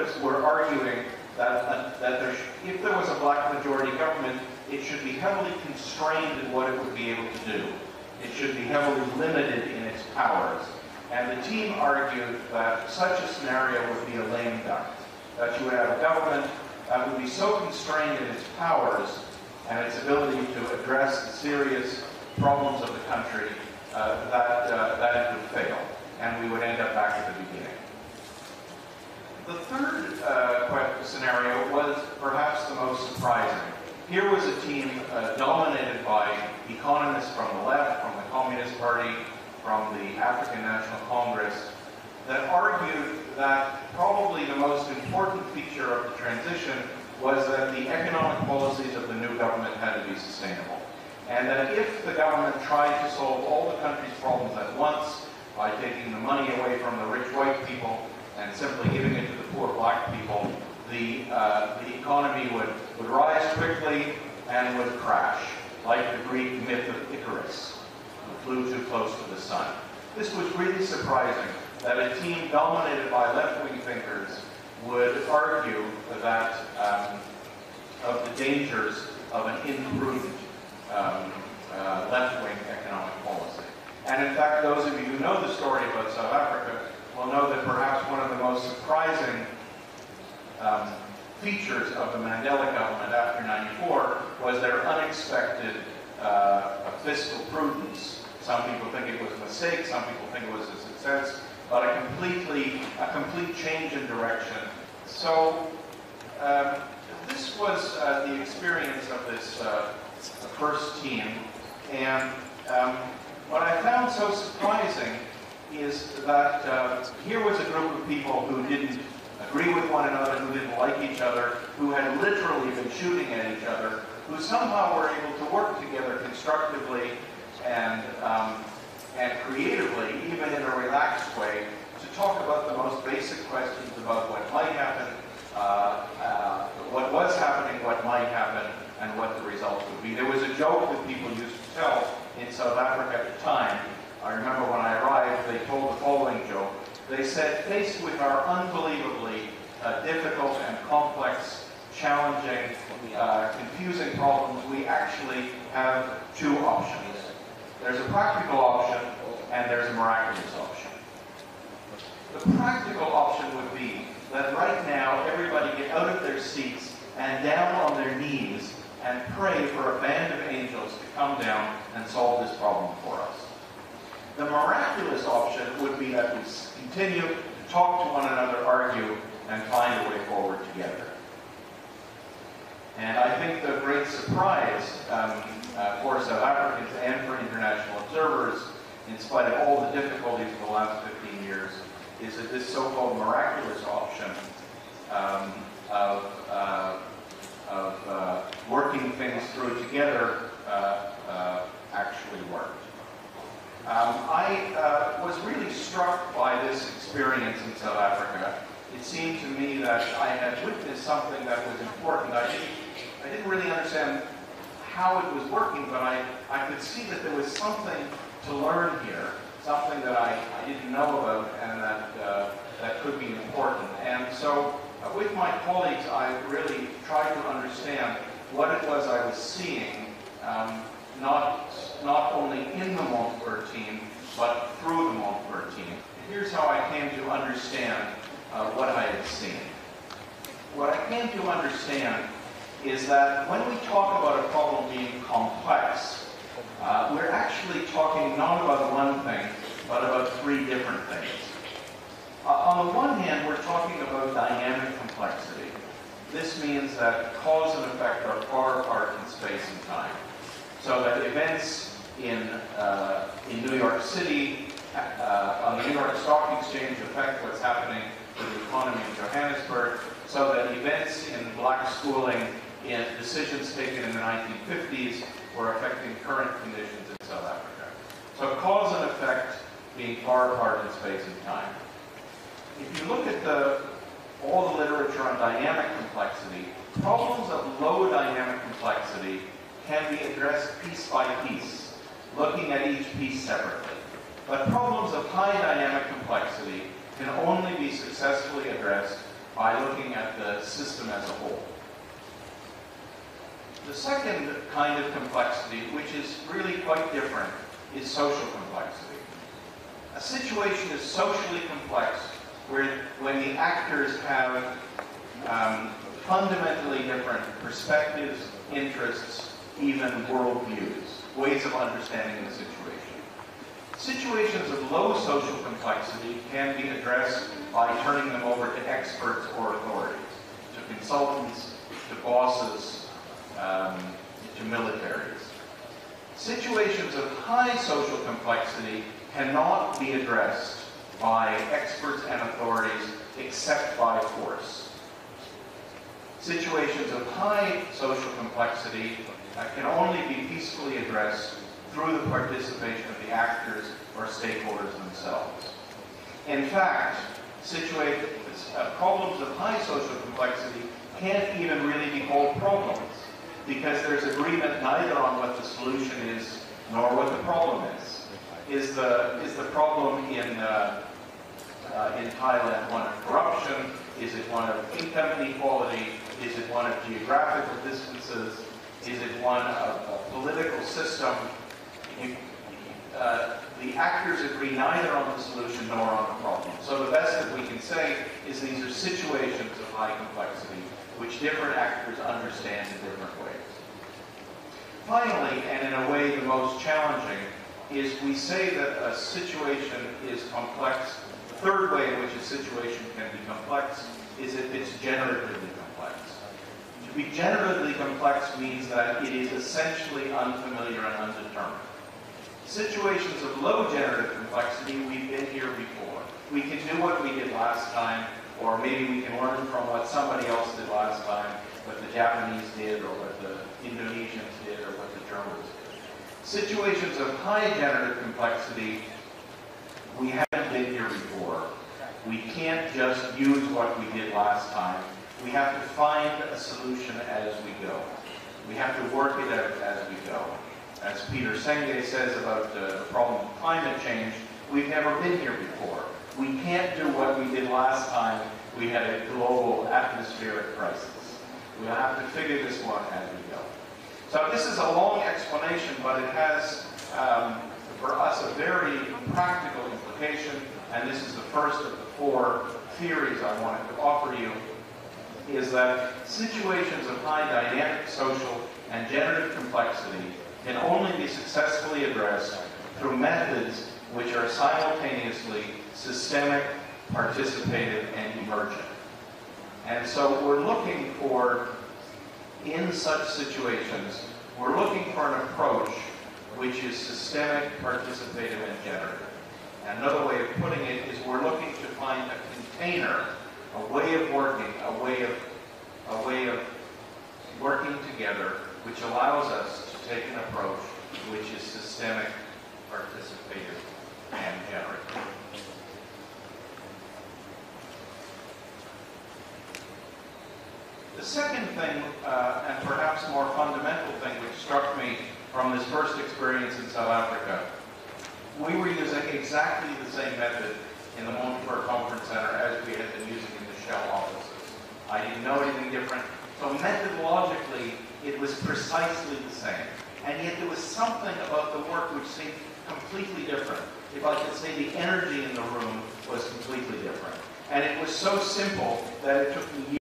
conservatives were arguing that, if there was a black majority government, it should be heavily constrained in what it would be able to do. It should be heavily limited in its powers. And the team argued that such a scenario would be a lame duck, that you would have a government that would be so constrained in its powers and its ability to address the serious problems of the country that it would fail, and we would end up back at the beginning. The third scenario was perhaps the most surprising. Here was a team dominated by economists from the left, from the Communist Party, from the African National Congress, that argued that probably the most important feature of the transition was that the economic policies of the new government had to be sustainable. And that if the government tried to solve all the country's problems at once by taking the money away from the rich white people and simply giving it to the poor black people, the economy would rise quickly and would crash, like the Greek myth of Icarus, who flew too close to the sun. This was really surprising, that a team dominated by left-wing thinkers would argue that of the dangers of an imprudent left-wing economic policy. And in fact, those of you who know the story about South Africa will know that perhaps one of the most surprising features of the Mandela government after '94 was their unexpected fiscal prudence. Some people think it was a mistake, some people think it was a success, but a complete change in direction. So this was the experience of this first team, and what I found so surprising is that here was a group of people who didn't agree with one another, who didn't like each other, who had literally been shooting at each other, who somehow were able to work together constructively and creatively, even in a relaxed way, to talk about the most basic questions about what might happen, what was happening, what might happen, and what the results would be. There was a joke that people used to tell in South Africa at the time. I remember when I arrived, they told the following joke. They said, faced with our unbelievably difficult and complex, challenging, confusing problems, we actually have two options. There's a practical option, and there's a miraculous option. The practical option would be that right now, everybody get out of their seats and down on their knees and pray for a band of angels to come down and solve this problem for us. The miraculous option would be that we continue to talk to one another, argue, and find a way forward together. And I think the great surprise for South Africans and for international observers, in spite of all the difficulties of the last 15 years, is that this so-called miraculous option of working things through together actually worked. I was really struck by this experience in South Africa. It seemed to me that I had witnessed something that was important. I didn't really understand how it was working, but I could see that there was something to learn here, something that I didn't know about and that could be important. And so with my colleagues, I really tried to understand what it was I was seeing, not only in the Montfort team, but through the Montfort team. Here's how I came to understand what I had seen. What I came to understand is that when we talk about a problem being complex, we're actually talking not about one thing, but about three different things. On the one hand, we're talking about dynamic complexity. This means that cause and effect are far apart in space and time. So that events in New York City, on the New York Stock Exchange affect what's happening to the economy in Johannesburg, so that events in black schooling, in decisions taken in the 1950s, were affecting current conditions in South Africa. So cause and effect being far apart in space and time. If you look at all the literature on dynamic complexity, problems of low dynamic complexity can be addressed piece by piece, looking at each piece separately. But problems of high dynamic complexity can only be successfully addressed by looking at the system as a whole. The second kind of complexity, which is really quite different, is social complexity. A situation is socially complex when the actors have fundamentally different perspectives, interests, even worldviews, ways of understanding the situation. Situations of low social complexity can be addressed by turning them over to experts or authorities, to consultants, to bosses, to militaries. Situations of high social complexity cannot be addressed by experts and authorities except by force. Situations of high social complexity can only be peacefully addressed through the participation of the actors or stakeholders themselves. In fact, problems of high social complexity can't even really be called problems, because there's agreement neither on what the solution is nor what the problem is. Is the problem in Thailand one of corruption? Is it one of income inequality? Is it one of geographical distances? Is it one of a political system? The actors agree neither on the solution nor on the problem. So the best that we can say is these are situations of high complexity which different actors understand in different ways. Finally, and in a way the most challenging, is we say that a situation is complex. The third way in which a situation can be complex is if it's generatively complex. To be generatively complex means that it is essentially unfamiliar and undetermined. Situations of low generative complexity, we've been here before. We can do what we did last time, or maybe we can learn from what somebody else did last time, what the Japanese did, or what the Indonesians did, or what the Germans did. Situations of high generative complexity, we haven't been here before. We can't just use what we did last time. We have to find a solution as we go. We have to work it out as we go. As Peter Senge says about the problem of climate change, we've never been here before. We can't do what we did last time we had a global atmospheric crisis. We'll have to figure this one as we go. So this is a long explanation, but it has, for us, a very practical implication, and this is the first of the four theories I wanted to offer you, is that situations of high dynamic social and generative complexity can only be successfully addressed through methods which are simultaneously systemic, participative, and emergent. And so we're looking for, in such situations, we're looking for an approach which is systemic, participative, and generative. And another way of putting it is we're looking to find a container, a way of working, a way of working together, which allows us to take an approach which is systemic, participative, and generative. The second thing, and perhaps more fundamental thing, which struck me from this first experience in South Africa, we were using exactly the same method in the Montefiore Conference Center as we had been using in the Shell offices. I didn't know anything different. So methodologically, it was precisely the same. And yet there was something about the work which seemed completely different. If I could say the energy in the room was completely different. And it was so simple that it took me years